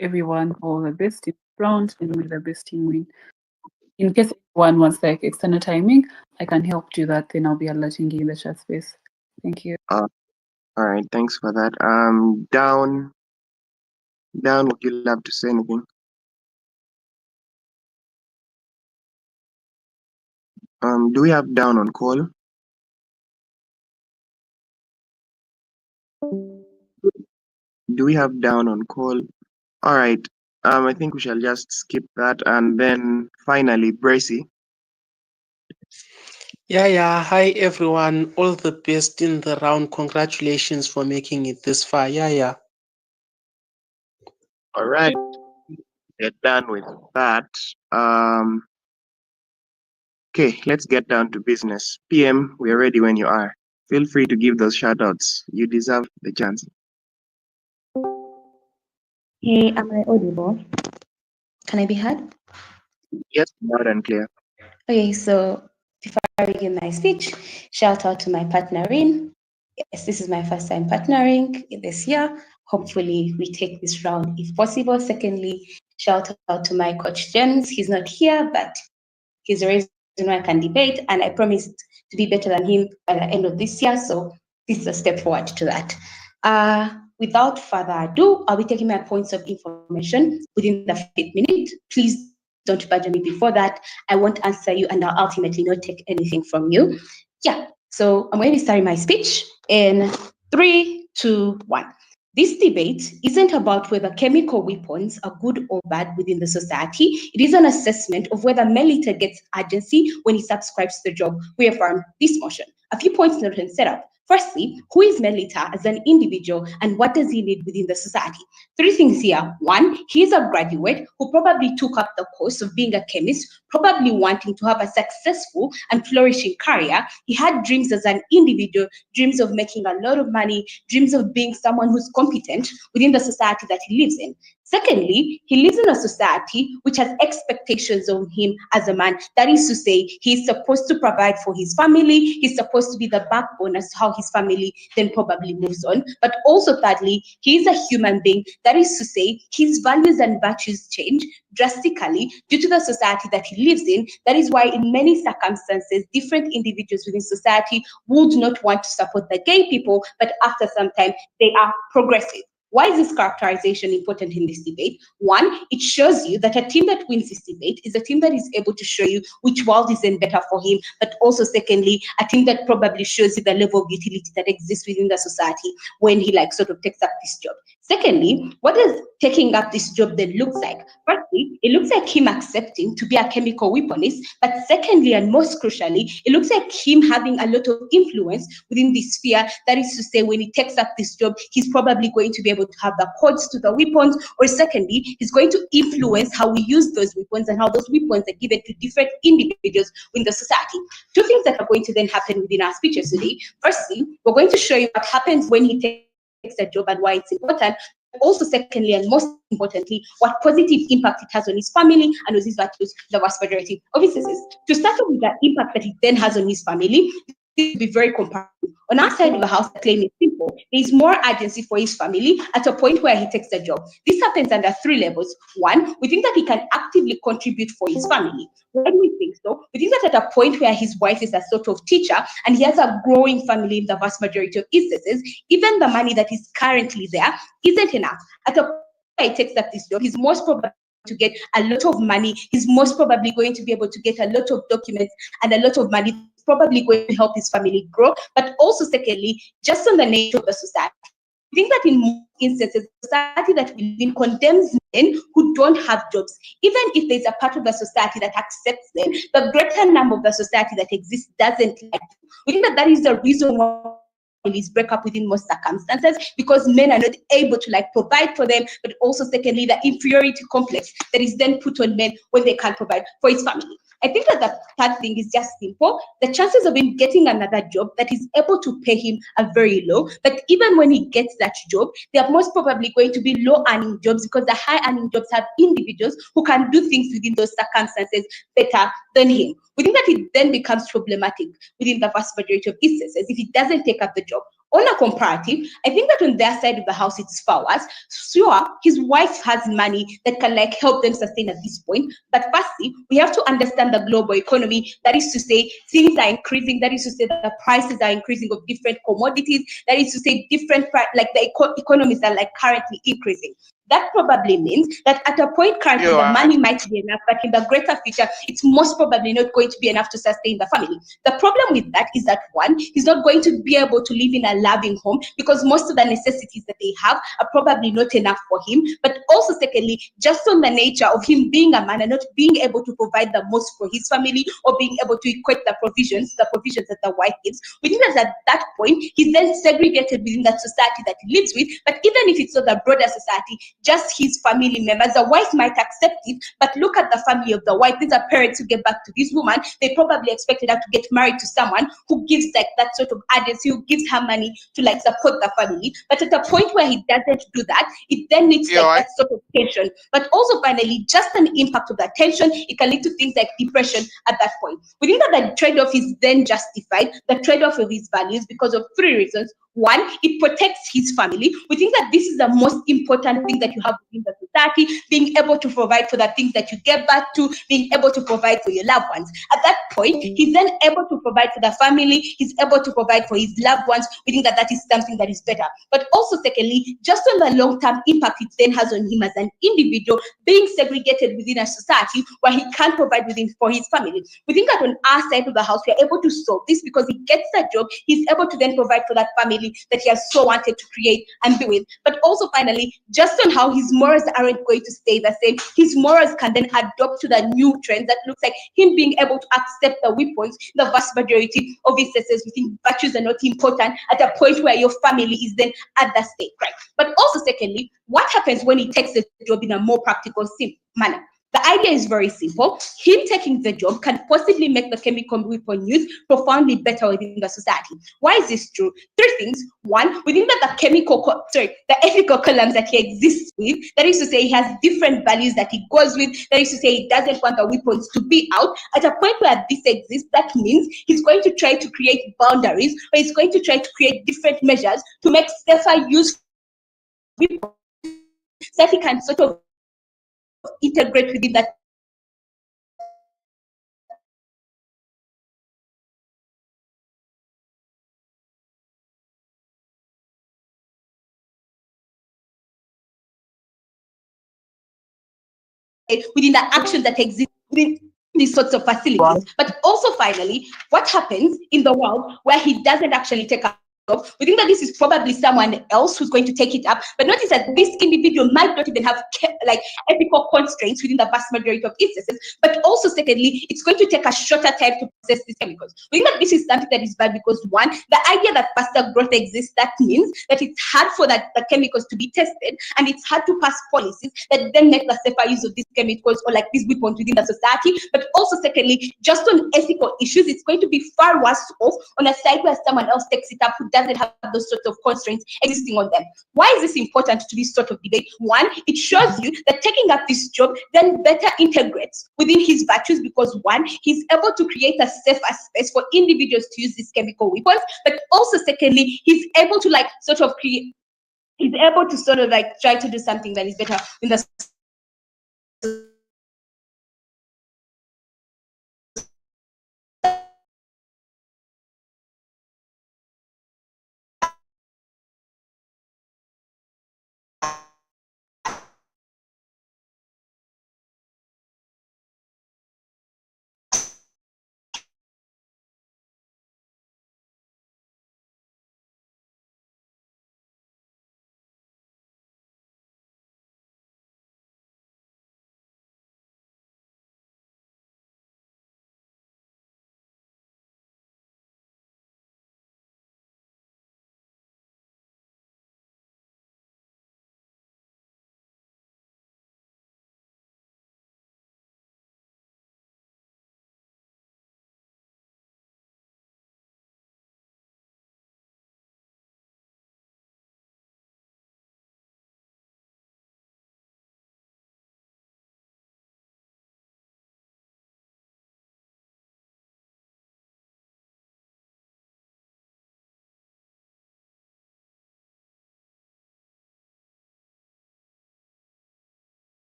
everyone for the best team round and may the best team win. In case anyone wants like external timing, I can help do that. Then I'll be alerting you in the chat space. Thank you. All right, thanks for that. Down, would you love to say anything? Do we have Down on call? Do we have Down on call? All right. I think we shall just skip that, and then finally, Bracy. Yeah. Hi, everyone. All the best in the round. Congratulations for making it this far. Yeah. All right, get done with that. Okay, let's get down to business. PM, we are ready when you are. Feel free to give those shout outs. You deserve the chance. Hey, am I audible? Can I be heard? Yes, loud and clear. Okay, so before I begin my speech, shout out to my partner in. Yes, this is my first time partnering this year. Hopefully, we take this round if possible. Secondly, shout out to my coach James. He's not here, but he's the reason why I can debate, and I promised to be better than him by the end of this year. So this is a step forward to that. Without further ado, I'll be taking my points of information within the 5 minutes. Please don't budge on me before that. I won't answer you, and I'll ultimately not take anything from you. Yeah, so I'm going to be starting my speech in 3, 2, 1. This debate isn't about whether chemical weapons are good or bad within the society. It is an assessment of whether Melita gets urgency when he subscribes to the job. We affirm this motion. A few points noted and set up. Firstly, who is Melita as an individual and what does he need within the society? 3 things here. 1, he is a graduate who probably took up the course of being a chemist, probably wanting to have a successful and flourishing career. He had dreams as an individual, dreams of making a lot of money, dreams of being someone who's competent within the society that he lives in. Secondly, he lives in a society which has expectations of him as a man. That is to say, he's supposed to provide for his family, he's supposed to be the backbone as to how his family then probably moves on. But also, thirdly, he is a human being. That is to say, his values and virtues change drastically due to the society that he lives in. That is why, in many circumstances, different individuals within society would not want to support the gay people, but after some time, they are progressive. Why is this characterization important in this debate? 1, it shows you that a team that wins this debate is a team that is able to show you which world is then better for him, but also secondly, a team that probably shows you the level of utility that exists within the society when he sort of takes up this job. Secondly, what does taking up this job then looks like? Firstly, it looks like him accepting to be a chemical weaponist, but secondly, and most crucially, it looks like him having a lot of influence within this sphere. That is to say, when he takes up this job, he's probably going to be able to have the codes to the weapons, or secondly, he's going to influence how we use those weapons and how those weapons are given to different individuals within the society. 2 things that are going to then happen within our speeches today. Firstly, we're going to show you what happens when he takes a job and why it's important. Also, secondly, and most importantly, what positive impact it has on his family and on his values, the vast majority of instances. To start off with the impact that it then has on his family, this will be very comparable. On our side of the house, the claim is simple. There is more urgency for his family at a point where he takes the job. This happens under 3 levels. 1, we think that he can actively contribute for his family. Why do we think so? We think that at a point where his wife is a sort of teacher and he has a growing family in the vast majority of instances, even the money that is currently there isn't enough. At a point where he takes up this job, he's most probably to get a lot of money. He's most probably going to be able to get a lot of documents and a lot of money that's probably going to help his family grow. But also, secondly, just on the nature of the society, I think that in most instances, the society that we live in condemns men who don't have jobs. Even if there's a part of the society that accepts them, the greater number of the society that exists doesn't like them. We think that that is the reason why families break up within most circumstances, because men are not able to provide for them, but also secondly, the inferiority complex that is then put on men when they can't provide for his family. I think that the third thing is just simple. The chances of him getting another job that is able to pay him are very low. But even when he gets that job, they are most probably going to be low earning jobs, because the high earning jobs have individuals who can do things within those circumstances better than him. We think that it then becomes problematic within the vast majority of instances if he doesn't take up the job. On a comparative, I think that on their side of the house, it's far worse. Sure, his wife has money that can like help them sustain at this point. But firstly, we have to understand the global economy. That is to say, things are increasing. That is to say, the prices are increasing of different commodities. That is to say, like the economies are like currently increasing. That probably means that at a point currently the money might be enough, but in the greater future, it's most probably not going to be enough to sustain the family. The problem with that is that one, he's not going to be able to live in a loving home because most of the necessities that they have are probably not enough for him. But also secondly, just on the nature of him being a man and not being able to provide the most for his family or being able to equate the provisions that the wife gives, we think that at that point, he's then segregated within that society that he lives with. But even if it's not the broader society, just his family members. The wife might accept it, but look at the family of the wife. These are parents who get back to this woman. They probably expected her to get married to someone who gives like that sort of agency, who gives her money to like support the family. But at a point where he doesn't do that, it then needs like that sort of tension. But also finally, just an impact of that tension, it can lead to things like depression at that point. We think that the trade-off is then justified, the trade-off of his values, because of three reasons. One, it protects his family. We think that this is the most important thing that you have within the society, being able to provide for the things that you get back to, being able to provide for your loved ones. At that point, he's then able to provide for the family, he's able to provide for his loved ones. We think that that is something that is better. But also secondly, just on the long-term impact it then has on him as an individual, being segregated within a society where he can't provide within for his family. We think that on our side of the house, we are able to solve this because he gets that job, he's able to then provide for that family that he has so wanted to create and be with. But also finally, just on how his morals aren't going to stay the same, his morals can then adopt to the new trend that looks like him being able to accept the weapons. The vast majority of instances, we think virtues are not important at a point where your family is then at that state, right? But also secondly, what happens when he takes the job in a more practical manner? The idea is very simple. Him taking the job can possibly make the chemical weapon use profoundly better within the society. Why is this true? Three things. One, within the the ethical columns that he exists with, that is to say he has different values that he goes with, that is to say he doesn't want the weapons to be out. At a point where this exists, that means he's going to try to create boundaries, or he's going to try to create different measures to make safer use weapons that he can sort of integrate within that within the actions that exist within these sorts of facilities. Wow. But also finally, what happens in the world where he doesn't actually take up? We think that this is probably someone else who's going to take it up, but notice that this individual might not even have like ethical constraints within the vast majority of instances. But also secondly, it's going to take a shorter time to process these chemicals. We think that this is something that is bad because one, the idea that faster growth exists, that means that it's hard for the chemicals to be tested, and it's hard to pass policies that then make the safer use of these chemicals or like these weapons within the society. But also secondly, just on ethical issues, it's going to be far worse off on a side where someone else takes it up who doesn't have those sorts of constraints existing on them. Why is this important to this sort of debate? One, it shows you that taking up this job then better integrates within his virtues because one, he's able to create a safer space for individuals to use these chemical weapons, but also secondly, he's able to like sort of create, he's able to sort of like try to do something that is better in the